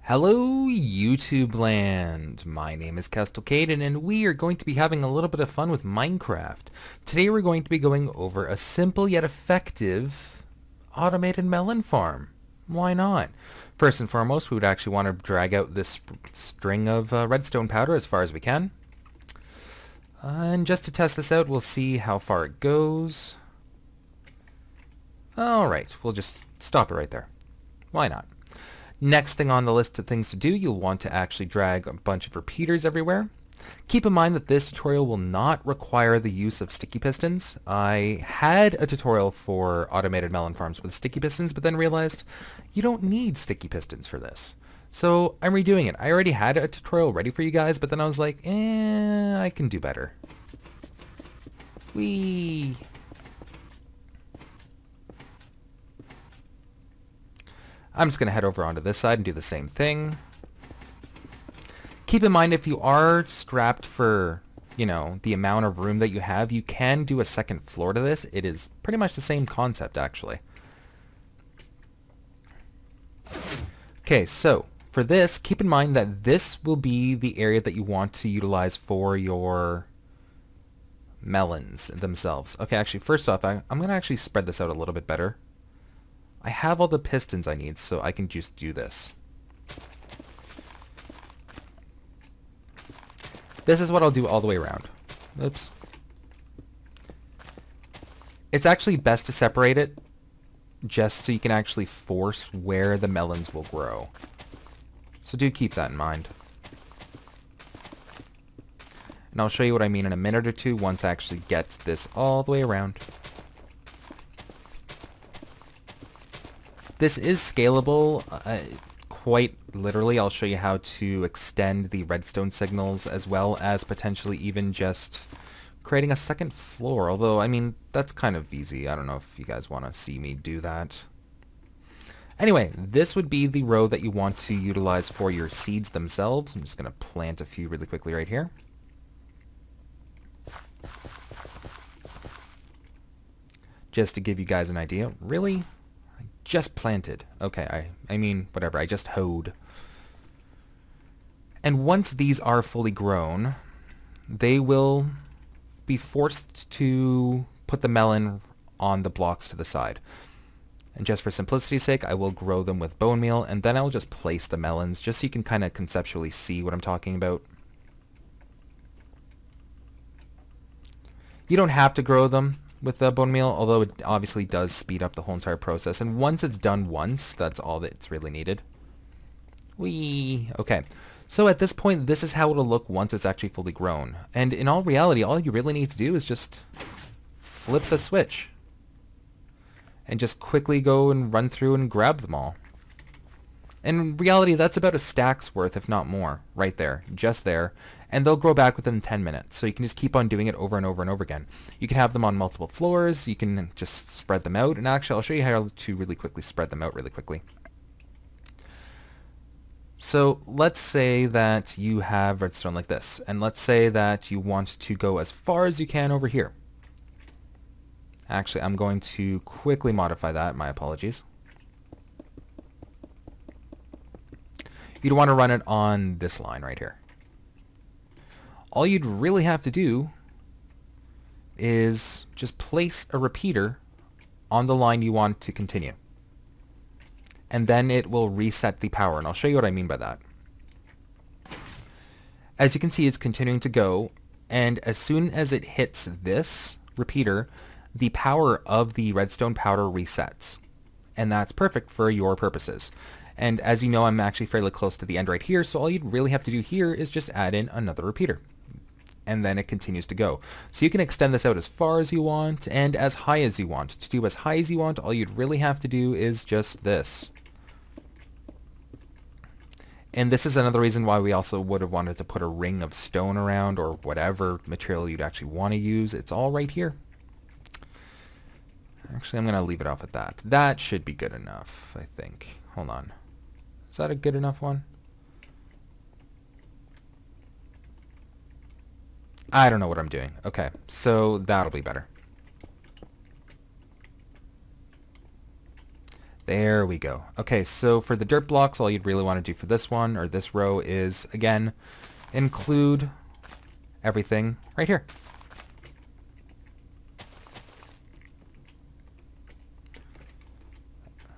Hello YouTube land, my name is KestalKayden and we are going to be having a little bit of fun with Minecraft. Today we're going to be going over a simple yet effective automated melon farm. Why not? First and foremost, we would actually want to drag out this string of redstone powder as far as we can. And just to test this out, we'll see how far it goes. Alright, we'll just stop it right there. Why not? Next thing on the list of things to do, you'll want to actually drag a bunch of repeaters everywhere. Keep in mind that this tutorial will not require the use of sticky pistons. I had a tutorial for automated melon farms with sticky pistons, but then realized you don't need sticky pistons for this. So I'm redoing it. I already had a tutorial ready for you guys, but then I was like, I can do better. Whee! I'm just going to head over onto this side and do the same thing. Keep in mind, if you are strapped for, the amount of room that you have, you can do a second floor to this. It is pretty much the same concept, actually. Okay, so for this, keep in mind that this will be the area that you want to utilize for your melons themselves. Okay, actually, first off, I'm going to actually spread this out a little bit better. I have all the pistons I need, so I can just do this. This is what I'll do all the way around. Oops. It's actually best to separate it just so you can actually force where the melons will grow. So do keep that in mind. And I'll show you what I mean in a minute or two once I actually get this all the way around. This is scalable, quite literally. I'll show you how to extend the redstone signals as well as potentially even just creating a second floor. Although, I mean, that's kind of easy. I don't know if you guys want to see me do that. Anyway, this would be the row that you want to utilize for your seeds themselves. I'm just going to plant a few really quickly right here. Just to give you guys an idea. Really? Just planted. Okay, I mean, whatever, I just hoed. And once these are fully grown, they will be forced to put the melon on the blocks to the side. And just for simplicity's sake, I will grow them with bone meal, and then I'll just place the melons, just so you can kind of conceptually see what I'm talking about. You don't have to grow them with the bone meal, although it obviously does speed up the whole entire process. And once it's done once, that's all that's really needed. Whee! Okay. So at this point, this is how it'll look once it's actually fully grown. And in all reality, all you really need to do is just flip the switch. And just quickly go and run through and grab them all. In reality, that's about a stack's worth, if not more, right there, just there. And they'll grow back within 10 minutes. So you can just keep on doing it over and over and over again. You can have them on multiple floors. You can just spread them out. And actually, I'll show you how to really quickly spread them out really quickly. So let's say that you have redstone like this. And let's say that you want to go as far as you can over here. Actually, I'm going to quickly modify that. My apologies. You'd want to run it on this line right here. All you'd really have to do is just place a repeater on the line you want to continue. And then it will reset the power, and I'll show you what I mean by that. As you can see, it's continuing to go, and as soon as it hits this repeater, the power of the redstone powder resets. And that's perfect for your purposes. And as you know, I'm actually fairly close to the end right here, so all you'd really have to do here is just add in another repeater. And then it continues to go. So you can extend this out as far as you want and as high as you want. To do as high as you want, all you'd really have to do is just this. And this is another reason why we also would have wanted to put a ring of stone around or whatever material you'd actually want to use. It's all right here. Actually, I'm going to leave it off at that. That should be good enough, I think. Hold on. Is that a good enough one? I don't know what I'm doing. Okay, so that'll be better. There we go. Okay, so for the dirt blocks, all you'd really want to do for this one, or this row, is, again, include everything right here.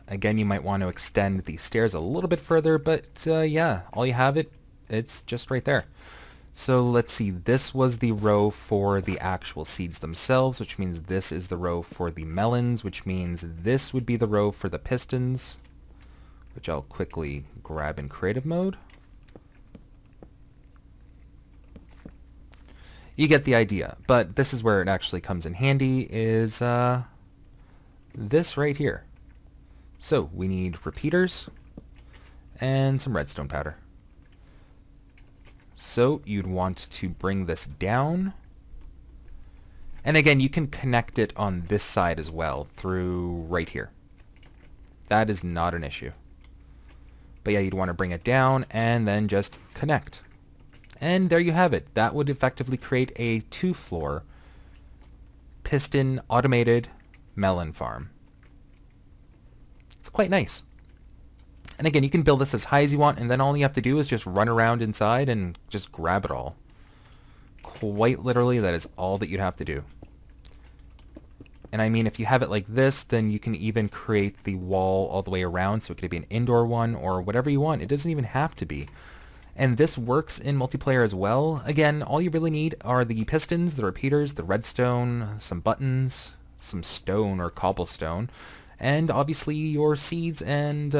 Again, you might want to extend the stairs a little bit further, but yeah, all you have it's just right there. So let's see, this was the row for the actual seeds themselves, which means this is the row for the melons, which means this would be the row for the pistons, which I'll quickly grab in creative mode. You get the idea, but this is where it actually comes in handy, is this right here. So we need repeaters and some redstone powder. So you'd want to bring this down. And again, you can connect it on this side as well through right here. That is not an issue. But yeah, you'd want to bring it down and then just connect. And there you have it. That would effectively create a 2-floor piston automated melon farm. It's quite nice. And again, you can build this as high as you want, and then all you have to do is just run around inside and just grab it all. Quite literally, that is all that you'd have to do. And I mean, if you have it like this, then you can even create the wall all the way around, so it could be an indoor one or whatever you want. It doesn't even have to be. And this works in multiplayer as well. Again, all you really need are the pistons, the repeaters, the redstone, some buttons, some stone or cobblestone, and obviously your seeds and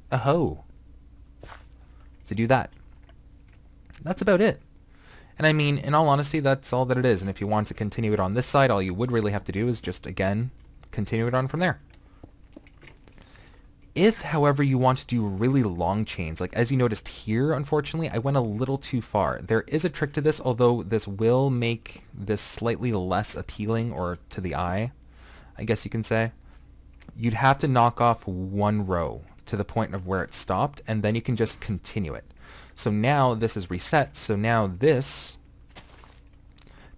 a hoe to do that. That's about it. And I mean, in all honesty, that's all that it is. And if you want to continue it on this side, all you would really have to do is just, again, continue it on from there. If, however, you want to do really long chains, like as you noticed here, unfortunately, I went a little too far. There is a trick to this, although this will make this slightly less appealing, or to the eye, I guess you can say. You'd have to knock off one row to the point of where it stopped, and then you can just continue it. So now this is reset, so now this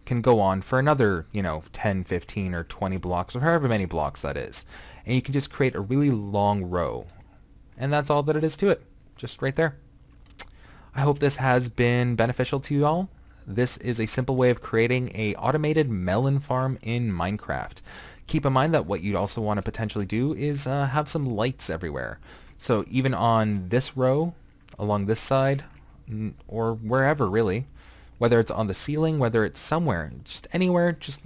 can go on for another, 10, 15, or 20 blocks, or however many blocks that is. And you can just create a really long row. And that's all that it is to it. Just right there. I hope this has been beneficial to you all. This is a simple way of creating a automated melon farm in Minecraft. Keep in mind that what you'd also want to potentially do is have some lights everywhere. So even on this row, along this side, or wherever really, whether it's on the ceiling, whether it's somewhere, just anywhere, just,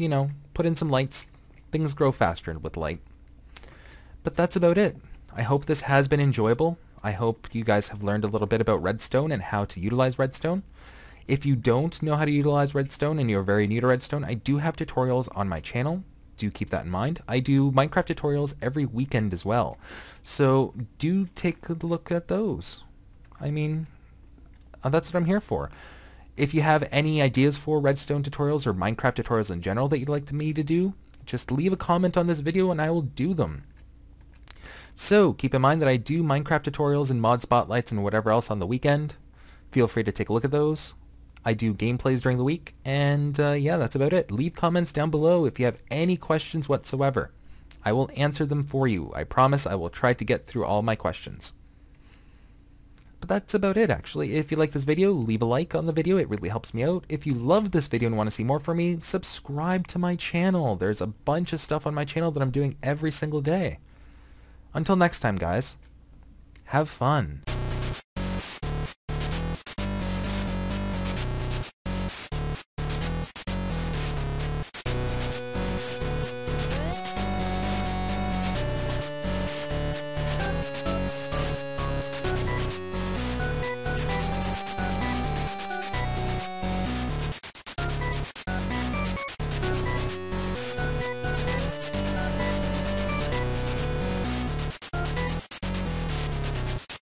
put in some lights. Things grow faster with light. But that's about it. I hope this has been enjoyable. I hope you guys have learned a little bit about Redstone and how to utilize Redstone. If you don't know how to utilize Redstone and you're very new to Redstone, I do have tutorials on my channel. Do keep that in mind. I do Minecraft tutorials every weekend as well. So do take a look at those. I mean, that's what I'm here for. If you have any ideas for Redstone tutorials or Minecraft tutorials in general that you'd like me to do, just leave a comment on this video and I will do them. So keep in mind that I do Minecraft tutorials and mod spotlights and whatever else on the weekend. Feel free to take a look at those. I do gameplays during the week, and yeah, that's about it. Leave comments down below if you have any questions whatsoever. I will answer them for you. I promise I will try to get through all my questions. But that's about it, actually. If you like this video, leave a like on the video. It really helps me out. If you love this video and want to see more from me, subscribe to my channel. There's a bunch of stuff on my channel that I'm doing every single day. Until next time, guys, have fun.